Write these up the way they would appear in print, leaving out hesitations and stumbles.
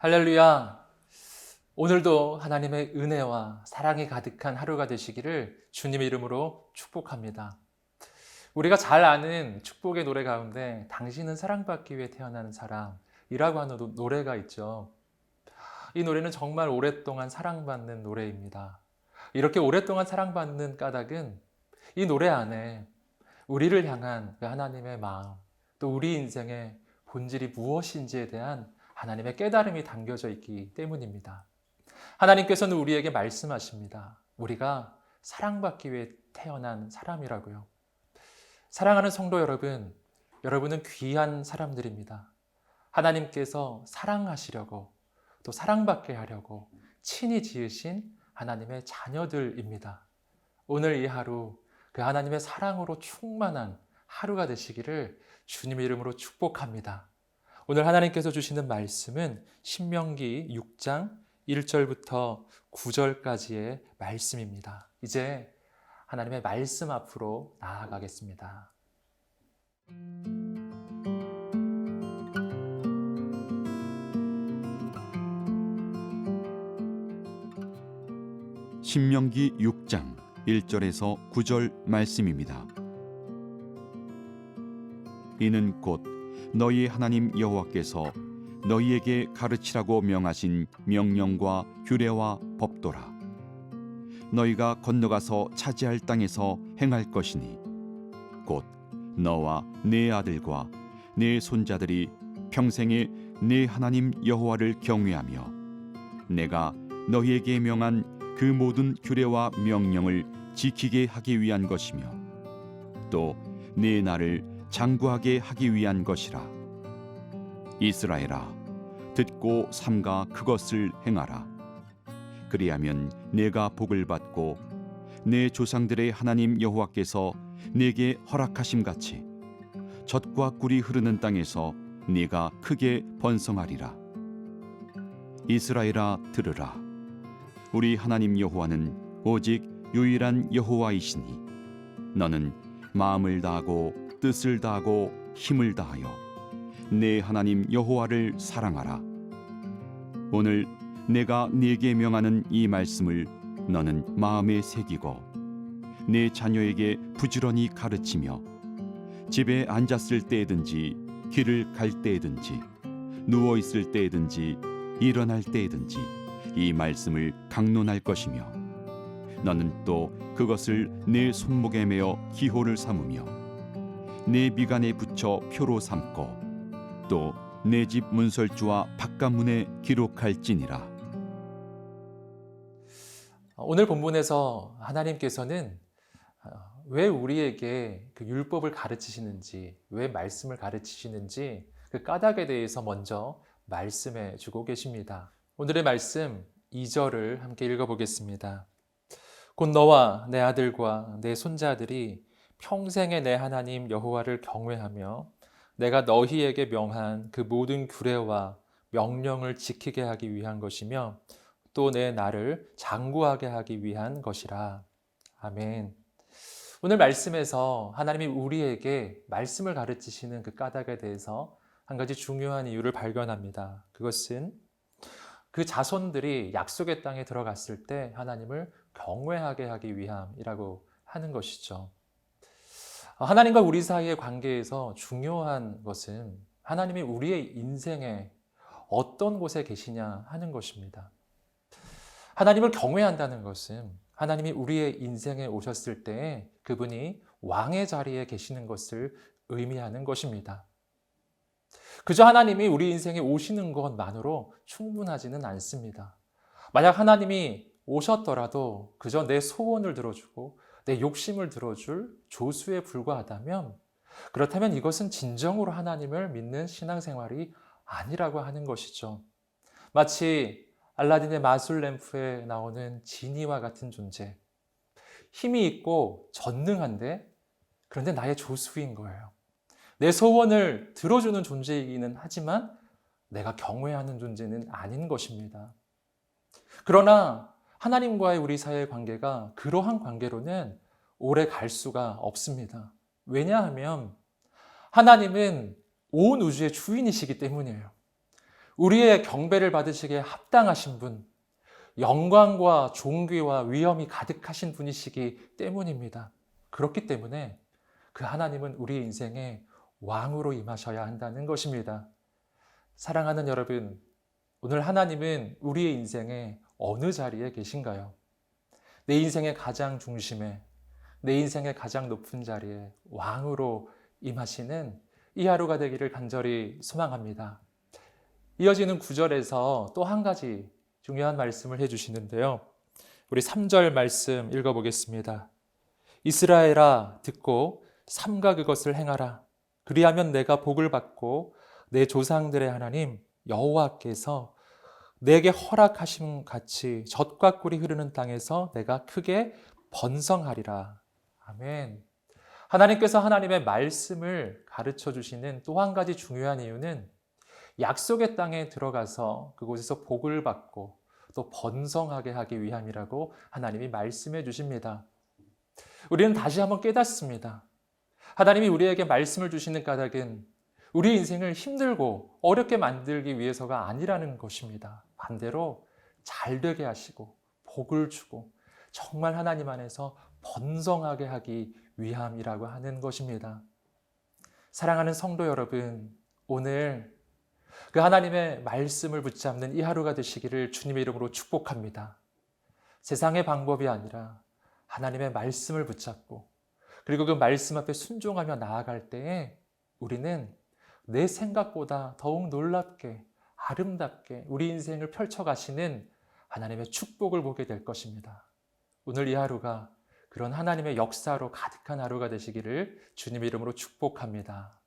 할렐루야! 오늘도 하나님의 은혜와 사랑이 가득한 하루가 되시기를 주님의 이름으로 축복합니다. 우리가 잘 아는 축복의 노래 가운데 당신은 사랑받기 위해 태어난 사람이라고 하는 노래가 있죠. 이 노래는 정말 오랫동안 사랑받는 노래입니다. 이렇게 오랫동안 사랑받는 까닭은 이 노래 안에 우리를 향한 그 하나님의 마음, 또 우리 인생의 본질이 무엇인지에 대한 하나님의 깨달음이 담겨져 있기 때문입니다. 하나님께서는 우리에게 말씀하십니다. 우리가 사랑받기 위해 태어난 사람이라고요. 사랑하는 성도 여러분, 여러분은 귀한 사람들입니다. 하나님께서 사랑하시려고 또 사랑받게 하려고 친히 지으신 하나님의 자녀들입니다. 오늘 이 하루 그 하나님의 사랑으로 충만한 하루가 되시기를 주님의 이름으로 축복합니다. 오늘 하나님께서 주시는 말씀은 신명기 6장 1절부터 9절까지의 말씀입니다. 이제 하나님의 말씀 앞으로 나아가겠습니다. 신명기 6장 1절에서 9절 말씀입니다. 이는 곧 너희 하나님 여호와께서 너희에게 가르치라고 명하신 명령과 규례와 법도라. 너희가 건너가서 차지할 땅에서 행할 것이니 곧 너와 네 아들과 네 손자들이 평생에 네 하나님 여호와를 경외하며 내가 너희에게 명한 그 모든 규례와 명령을 지키게 하기 위한 것이며 또 네 나를 장구하게 하기 위한 것이라. 이스라엘아, 듣고 삼가 그것을 행하라. 그리하면 내가 복을 받고 내 조상들의 하나님 여호와께서 내게 허락하심 같이 젖과 꿀이 흐르는 땅에서 네가 크게 번성하리라. 이스라엘아, 들으라. 우리 하나님 여호와는 오직 유일한 여호와이시니 너는 마음을 다하고 뜻을 다하고 힘을 다하여 내 하나님 여호와를 사랑하라. 오늘 내가 네게 명하는 이 말씀을 너는 마음에 새기고 내 자녀에게 부지런히 가르치며 집에 앉았을 때든지 길을 갈 때든지 누워 있을 때든지 일어날 때든지 이 말씀을 강론할 것이며 너는 또 그것을 내 손목에 매어 기호를 삼으며 내 미간에 붙여 표로 삼고 또 내 집 문설주와 바깥문에 기록할지니라. 오늘 본문에서 하나님께서는 왜 우리에게 그 율법을 가르치시는지, 왜 말씀을 가르치시는지 그 까닭에 대해서 먼저 말씀해 주고 계십니다. 오늘의 말씀 2절을 함께 읽어보겠습니다. 곧 너와 내 아들과 내 손자들이 평생에 내 하나님 여호와를 경외하며 내가 너희에게 명한 그 모든 규례와 명령을 지키게 하기 위한 것이며 또 내 나를 장구하게 하기 위한 것이라. 아멘. 오늘 말씀에서 하나님이 우리에게 말씀을 가르치시는 그 까닭에 대해서 한 가지 중요한 이유를 발견합니다. 그것은 그 자손들이 약속의 땅에 들어갔을 때 하나님을 경외하게 하기 위함이라고 하는 것이죠. 하나님과 우리 사이의 관계에서 중요한 것은 하나님이 우리의 인생에 어떤 곳에 계시냐 하는 것입니다. 하나님을 경외한다는 것은 하나님이 우리의 인생에 오셨을 때 그분이 왕의 자리에 계시는 것을 의미하는 것입니다. 그저 하나님이 우리 인생에 오시는 것만으로 충분하지는 않습니다. 만약 하나님이 오셨더라도 그저 내 소원을 들어주고 내 욕심을 들어줄 조수에 불과하다면 그렇다면 이것은 진정으로 하나님을 믿는 신앙생활이 아니라고 하는 것이죠. 마치 알라딘의 마술 램프에 나오는 지니와 같은 존재. 힘이 있고 전능한데 그런데 나의 조수인 거예요. 내 소원을 들어주는 존재이기는 하지만 내가 경외하는 존재는 아닌 것입니다. 그러나 하나님과의 우리 사이의 관계가 그러한 관계로는 오래 갈 수가 없습니다. 왜냐하면 하나님은 온 우주의 주인이시기 때문이에요. 우리의 경배를 받으시기에 합당하신 분, 영광과 존귀와 위엄이 가득하신 분이시기 때문입니다. 그렇기 때문에 그 하나님은 우리 인생에 왕으로 임하셔야 한다는 것입니다. 사랑하는 여러분, 오늘 하나님은 우리의 인생에 어느 자리에 계신가요? 내 인생의 가장 중심에, 내 인생의 가장 높은 자리에 왕으로 임하시는 이 하루가 되기를 간절히 소망합니다. 이어지는 9절에서 또 한 가지 중요한 말씀을 해주시는데요. 우리 3절 말씀 읽어보겠습니다. 이스라엘아 듣고 삼가 그것을 행하라. 그리하면 내가 복을 받고 내 조상들의 하나님 여호와께서 내게 허락하심 같이 젖과 꿀이 흐르는 땅에서 내가 크게 번성하리라. 아멘. 하나님께서 하나님의 말씀을 가르쳐 주시는 또 한 가지 중요한 이유는 약속의 땅에 들어가서 그곳에서 복을 받고 또 번성하게 하기 위함이라고 하나님이 말씀해 주십니다. 우리는 다시 한번 깨닫습니다. 하나님이 우리에게 말씀을 주시는 까닭은 우리 인생을 힘들고 어렵게 만들기 위해서가 아니라는 것입니다. 반대로 잘 되게 하시고 복을 주고 정말 하나님 안에서 번성하게 하기 위함이라고 하는 것입니다. 사랑하는 성도 여러분, 오늘 그 하나님의 말씀을 붙잡는 이 하루가 되시기를 주님의 이름으로 축복합니다. 세상의 방법이 아니라 하나님의 말씀을 붙잡고 그리고 그 말씀 앞에 순종하며 나아갈 때에 우리는 내 생각보다 더욱 놀랍게 아름답게 우리 인생을 펼쳐가시는 하나님의 축복을 보게 될 것입니다. 오늘 이 하루가 그런 하나님의 역사로 가득한 하루가 되시기를 주님의 이름으로 축복합니다.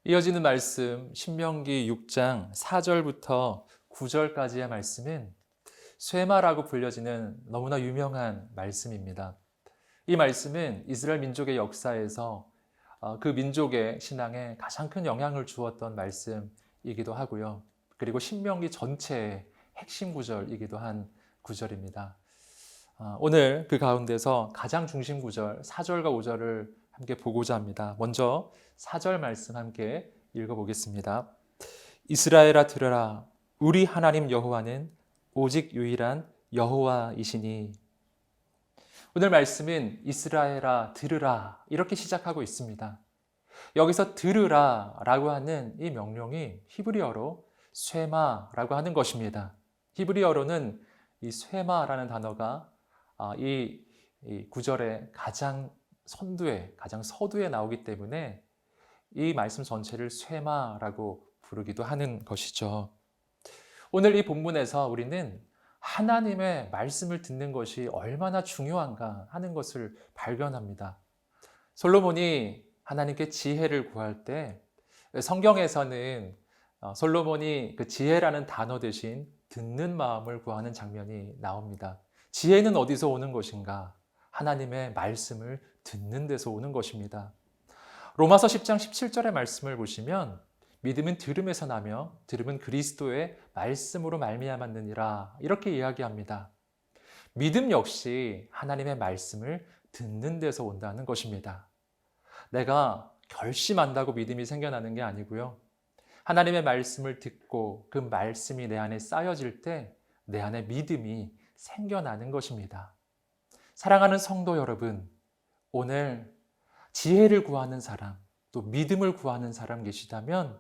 이어지는 말씀 신명기 6장 4절부터 9절까지의 말씀은 쇠마라고 불려지는 너무나 유명한 말씀입니다. 이 말씀은 이스라엘 민족의 역사에서 그 민족의 신앙에 가장 큰 영향을 주었던 말씀이기도 하고요. 그리고 신명기 전체의 핵심 구절이기도 한 구절입니다. 오늘 그 가운데서 가장 중심 구절 4절과 5절을 함께 보고자 합니다. 먼저 4절 말씀 함께 읽어보겠습니다. 이스라엘아 들으라. 우리 하나님 여호와는 오직 유일한 여호와이시니. 오늘 말씀은 이스라엘아 들으라 이렇게 시작하고 있습니다. 여기서 들으라 라고 하는 이 명령이 히브리어로 쇠마라고 하는 것입니다. 히브리어로는 이 쇠마라는 단어가 이 구절의 가장 선두에, 가장 서두에 나오기 때문에 이 말씀 전체를 쇠마라고 부르기도 하는 것이죠. 오늘 이 본문에서 우리는 하나님의 말씀을 듣는 것이 얼마나 중요한가 하는 것을 발견합니다. 솔로몬이 하나님께 지혜를 구할 때 성경에서는 솔로몬이 그 지혜라는 단어 대신 듣는 마음을 구하는 장면이 나옵니다. 지혜는 어디서 오는 것인가? 하나님의 말씀을 듣는 데서 오는 것입니다. 로마서 10장 17절의 말씀을 보시면 믿음은 들음에서 나며 들음은 그리스도의 말씀으로 말미암았느니라 이렇게 이야기합니다. 믿음 역시 하나님의 말씀을 듣는 데서 온다는 것입니다. 내가 결심한다고 믿음이 생겨나는 게 아니고요. 하나님의 말씀을 듣고 그 말씀이 내 안에 쌓여질 때 내 안에 믿음이 생겨나는 것입니다. 사랑하는 성도 여러분, 오늘 지혜를 구하는 사람, 또 믿음을 구하는 사람 계시다면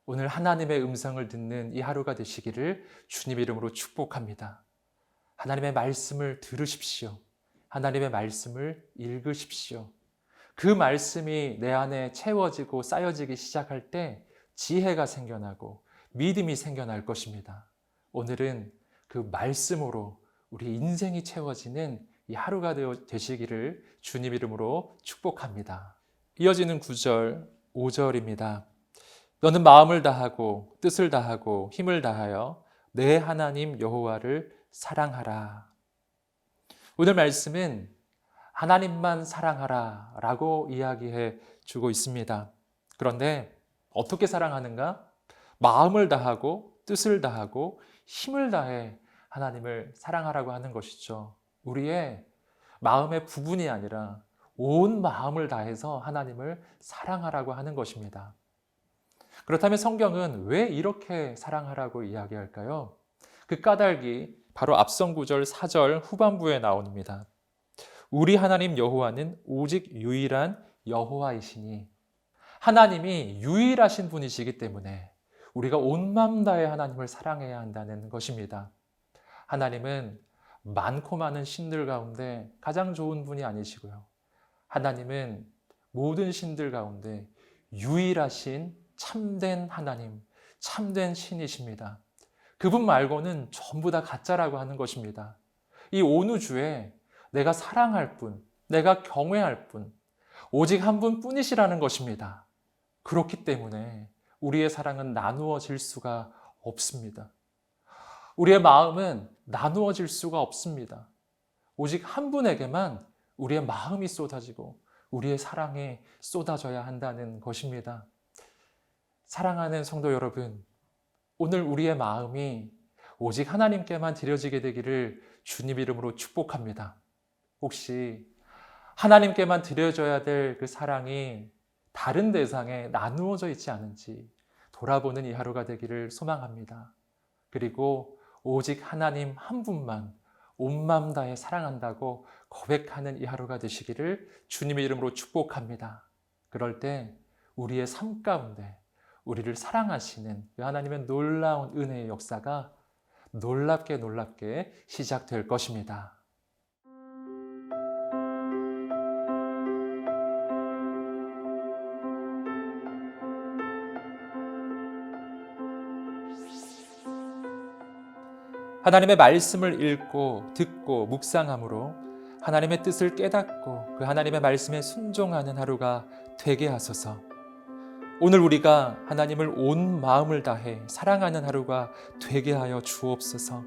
오늘 하나님의 음성을 듣는 이 하루가 되시기를 주님 이름으로 축복합니다. 하나님의 말씀을 들으십시오. 하나님의 말씀을 읽으십시오. 그 말씀이 내 안에 채워지고 쌓여지기 시작할 때 지혜가 생겨나고 믿음이 생겨날 것입니다. 오늘은 그 말씀으로 우리 인생이 채워지는 이 하루가 되시기를 주님 이름으로 축복합니다. 이어지는 9절, 5절입니다. 너는 마음을 다하고 뜻을 다하고 힘을 다하여 내 하나님 여호와를 사랑하라. 오늘 말씀은 하나님만 사랑하라 라고 이야기해 주고 있습니다. 그런데 어떻게 사랑하는가? 마음을 다하고 뜻을 다하고 힘을 다해 하나님을 사랑하라고 하는 것이죠. 우리의 마음의 부분이 아니라 온 마음을 다해서 하나님을 사랑하라고 하는 것입니다. 그렇다면 성경은 왜 이렇게 사랑하라고 이야기할까요? 그 까닭이 바로 앞선 구절 4절 후반부에 나옵니다. 우리 하나님 여호와는 오직 유일한 여호와이시니, 하나님이 유일하신 분이시기 때문에 우리가 온 마음 다해 하나님을 사랑해야 한다는 것입니다. 하나님은 많고 많은 신들 가운데 가장 좋은 분이 아니시고요. 하나님은 모든 신들 가운데 유일하신 참된 하나님, 참된 신이십니다. 그분 말고는 전부 다 가짜라고 하는 것입니다. 이 온 우주에 내가 사랑할 분, 내가 경외할 분, 오직 한 분뿐이시라는 것입니다. 그렇기 때문에 우리의 사랑은 나누어질 수가 없습니다. 우리의 마음은 나누어질 수가 없습니다. 오직 한 분에게만 우리의 마음이 쏟아지고 우리의 사랑이 쏟아져야 한다는 것입니다. 사랑하는 성도 여러분, 오늘 우리의 마음이 오직 하나님께만 드려지게 되기를 주님 이름으로 축복합니다. 혹시 하나님께만 드려져야 될 그 사랑이 다른 대상에 나누어져 있지 않은지 돌아보는 이 하루가 되기를 소망합니다. 그리고 오직 하나님 한 분만 온 마음 다해 사랑한다고 고백하는 이 하루가 되시기를 주님의 이름으로 축복합니다. 그럴 때 우리의 삶 가운데 우리를 사랑하시는 그 하나님의 놀라운 은혜의 역사가 놀랍게 시작될 것입니다. 하나님의 말씀을 읽고 듣고 묵상함으로 하나님의 뜻을 깨닫고 그 하나님의 말씀에 순종하는 하루가 되게 하소서. 오늘 우리가 하나님을 온 마음을 다해 사랑하는 하루가 되게 하여 주옵소서.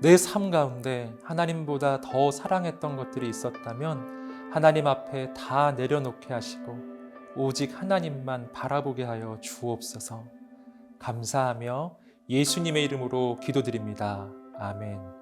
내 삶 가운데 하나님보다 더 사랑했던 것들이 있었다면 하나님 앞에 다 내려놓게 하시고 오직 하나님만 바라보게 하여 주옵소서. 감사하며 예수님의 이름으로 기도드립니다. 아멘.